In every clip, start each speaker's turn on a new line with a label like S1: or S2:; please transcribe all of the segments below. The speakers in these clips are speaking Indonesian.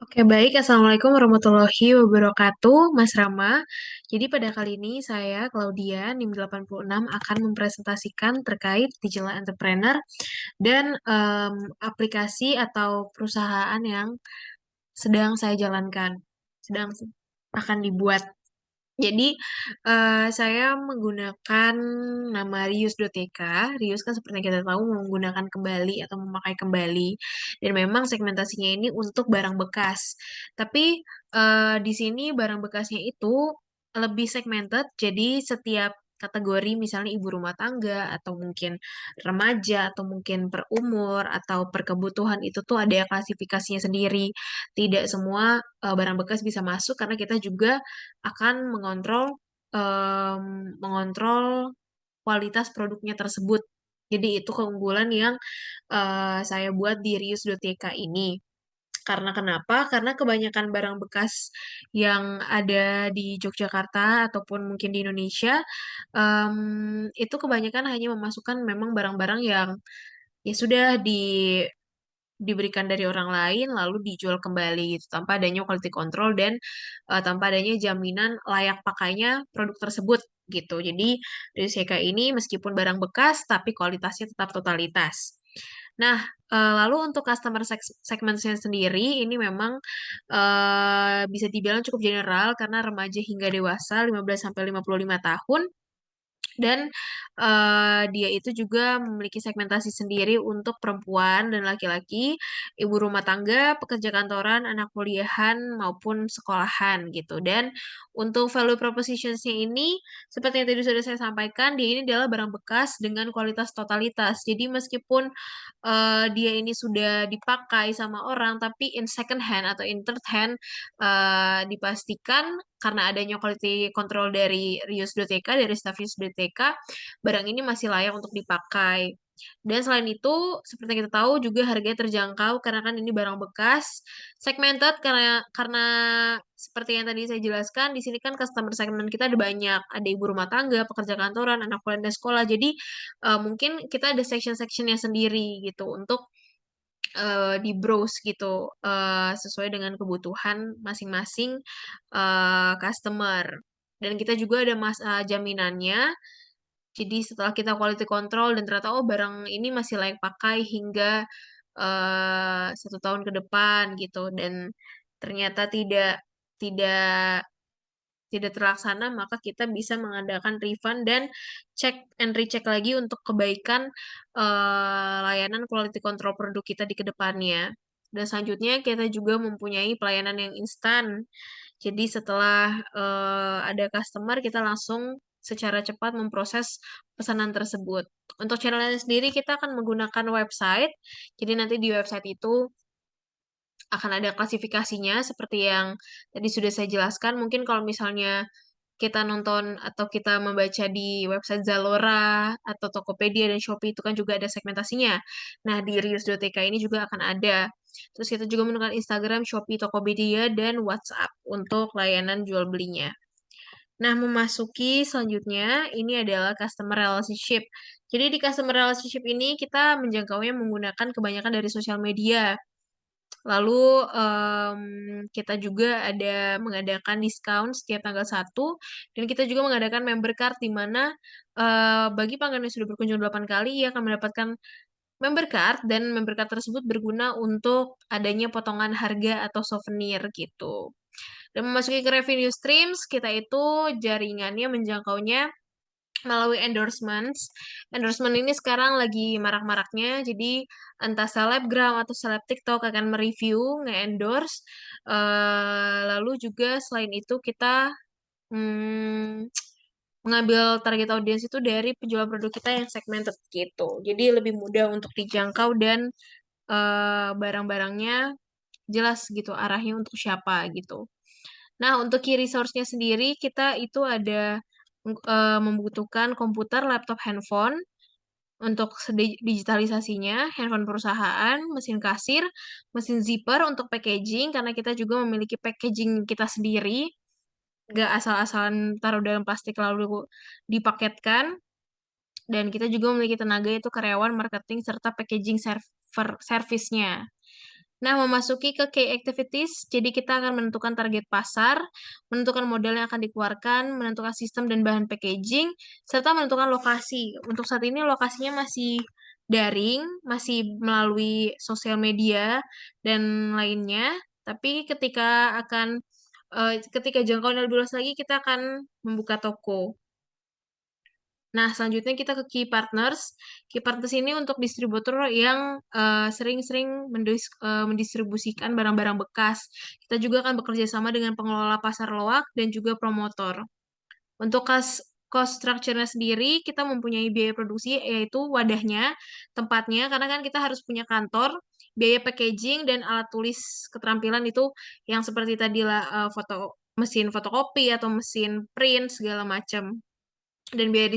S1: Oke, baik. Assalamualaikum warahmatullahi wabarakatuh, Mas Rama. Jadi pada kali ini saya, Claudia, NIM 86, akan mempresentasikan terkait digital entrepreneur dan aplikasi atau perusahaan yang sedang saya jalankan, sedang akan dibuat. Jadi, saya menggunakan nama Rius.tk. Rius kan seperti yang kita tahu menggunakan kembali atau memakai kembali. Dan memang segmentasinya ini untuk barang bekas. Tapi di sini barang bekasnya itu lebih segmented. Jadi setiap kategori misalnya ibu rumah tangga atau mungkin remaja atau mungkin per umur atau per kebutuhan itu tuh ada klasifikasinya sendiri. Tidak semua barang bekas bisa masuk karena kita juga akan em, mengontrol kualitas produknya tersebut. Jadi itu keunggulan yang saya buat di Rius.tk ini. Karena kenapa? Karena kebanyakan barang bekas yang ada di Yogyakarta ataupun mungkin di Indonesia, itu kebanyakan hanya memasukkan memang barang-barang yang ya sudah diberikan dari orang lain lalu dijual kembali gitu tanpa adanya quality control dan tanpa adanya jaminan layak pakainya produk tersebut gitu. Jadi dari CK ini meskipun barang bekas tapi kualitasnya tetap totalitas. Nah, lalu untuk customer segmentnya sendiri ini memang bisa dibilang cukup general karena remaja hingga dewasa 15 sampai 55 tahun dan dia itu juga memiliki segmentasi sendiri untuk perempuan dan laki-laki, ibu rumah tangga, pekerja kantoran, anak kuliahan maupun sekolahan gitu. Dan untuk value propositions-nya ini, seperti yang tadi sudah saya sampaikan, dia ini adalah barang bekas dengan kualitas totalitas. Jadi meskipun dia ini sudah dipakai sama orang, tapi in second hand atau in third hand dipastikan karena adanya quality control dari Rius.tk, dari staff Rius.tk, barang ini masih layak untuk dipakai. Dan selain itu, seperti yang kita tahu juga harganya terjangkau karena kan ini barang bekas, segmented karena seperti yang tadi saya jelaskan, di sini kan customer segment kita ada banyak, ada ibu rumah tangga, pekerja kantoran, anak kuliah dan sekolah. Jadi mungkin kita ada section-sectionnya sendiri gitu untuk di browse gitu sesuai dengan kebutuhan masing-masing customer. Dan kita juga ada jaminannya. Jadi setelah kita quality control dan ternyata oh barang ini masih layak pakai hingga 1 tahun ke depan gitu dan ternyata tidak tidak terlaksana, maka kita bisa mengadakan refund dan cek and recheck lagi untuk kebaikan layanan quality control produk kita di kedepannya. Dan selanjutnya kita juga mempunyai pelayanan yang instan. Jadi setelah ada customer, kita langsung secara cepat memproses pesanan tersebut. Untuk channelnya sendiri, kita akan menggunakan website. Jadi nanti di website itu akan ada klasifikasinya seperti yang tadi sudah saya jelaskan. Mungkin kalau misalnya kita nonton atau kita membaca di website Zalora atau Tokopedia dan Shopee itu kan juga ada segmentasinya. Nah, di Rius.tk ini juga akan ada. Terus kita juga menggunakan Instagram, Shopee, Tokopedia, dan WhatsApp untuk layanan jual belinya. Nah, memasuki selanjutnya, ini adalah customer relationship. Jadi di customer relationship ini kita menjangkaunya menggunakan kebanyakan dari sosial media. Lalu kita juga ada mengadakan diskon setiap tanggal 1 dan kita juga mengadakan member card di mana bagi pelanggan yang sudah berkunjung 8 kali ia akan mendapatkan member card dan member card tersebut berguna untuk adanya potongan harga atau souvenir gitu. Dan memasuki ke revenue streams, kita itu jaringannya menjangkaunya melalui endorsements. Endorsement ini sekarang lagi marak-maraknya, jadi entah selebgram atau seleb TikTok akan mereview, nge-endorse. Lalu juga selain itu kita hmm, mengambil target audiens itu dari penjual produk kita yang segmented gitu. Jadi lebih mudah untuk dijangkau dan barang-barangnya jelas gitu arahnya untuk siapa gitu. Nah, untuk key resource-nya sendiri, kita itu ada membutuhkan komputer, laptop, handphone untuk digitalisasinya, handphone perusahaan, mesin kasir, mesin zipper untuk packaging, karena kita juga memiliki packaging kita sendiri, nggak asal-asalan taruh dalam plastik lalu dipaketkan, dan kita juga memiliki tenaga yaitu karyawan, marketing, serta packaging server service-nya. Nah, memasuki ke key activities, jadi kita akan menentukan target pasar, menentukan modal yang akan dikeluarkan, menentukan sistem dan bahan packaging, serta menentukan lokasi. Untuk saat ini lokasinya masih daring, masih melalui sosial media dan lainnya. Tapi ketika jangkauan lebih luas lagi, kita akan membuka toko. Nah, selanjutnya kita ke key partners. Key partners ini untuk distributor yang sering-sering mendistribusikan barang-barang bekas. Kita juga akan bekerja sama dengan pengelola pasar loak dan juga promotor. Untuk cost structure-nya sendiri, kita mempunyai biaya produksi, yaitu wadahnya, tempatnya, karena kan kita harus punya kantor, biaya packaging, dan alat tulis keterampilan itu yang seperti tadi lah, mesin fotokopi atau mesin print, segala macam. Dan biaya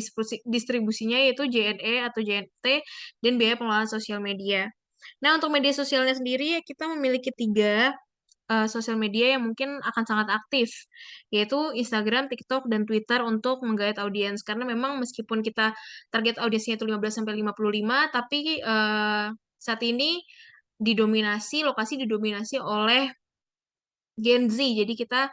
S1: distribusinya yaitu JNE atau JNT, dan biaya pengelolaan sosial media. Nah, untuk media sosialnya sendiri, ya, kita memiliki tiga sosial media yang mungkin akan sangat aktif, yaitu Instagram, TikTok, dan Twitter untuk menggait audiens. Karena memang meskipun kita target audiensnya itu 15-55, tapi saat ini lokasi didominasi oleh Gen Z. Jadi kita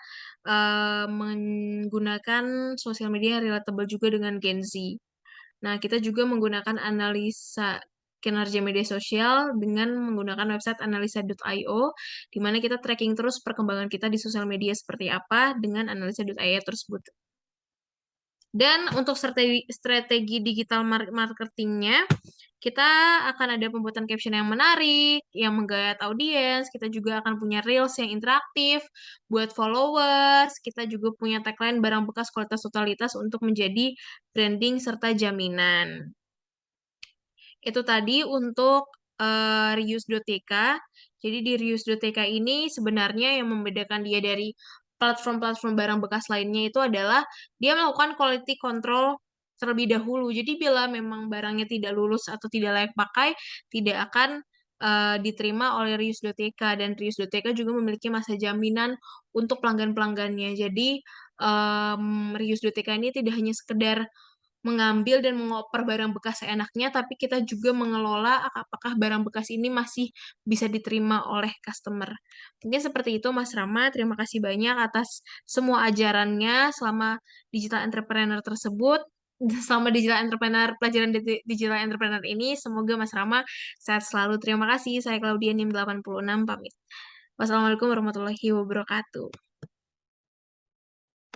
S1: menggunakan sosial media yang relatable juga dengan Gen Z. Nah, kita juga menggunakan analisa kinerja media sosial dengan menggunakan website analisa.io, di mana kita tracking terus perkembangan kita di sosial media seperti apa dengan analisa.io tersebut. Dan untuk strategi digital marketingnya, kita akan ada pembuatan caption yang menarik, yang menggayat audiens. Kita juga akan punya reels yang interaktif buat followers. Kita juga punya tagline barang bekas kualitas totalitas untuk menjadi branding serta jaminan. Itu tadi untuk Reuse.tk. Jadi di Reuse.tk ini sebenarnya yang membedakan dia dari platform-platform barang bekas lainnya itu adalah dia melakukan quality control terlebih dahulu. Jadi bila memang barangnya tidak lulus atau tidak layak pakai, tidak akan diterima oleh Reuse.tk, dan Reuse.tk juga memiliki masa jaminan untuk pelanggan-pelanggannya. Jadi Reuse.tk ini tidak hanya sekedar mengambil dan mengoper barang bekas seenaknya, tapi kita juga mengelola apakah barang bekas ini masih bisa diterima oleh customer. Mungkin seperti itu, Mas Rama. Terima kasih banyak atas semua ajarannya selama digital entrepreneur tersebut. Selama digital entrepreneur, pelajaran digital entrepreneur ini, semoga Mas Rama sehat selalu. Terima kasih. Saya Claudia NIM 86 pamit. Wassalamualaikum warahmatullahi wabarakatuh.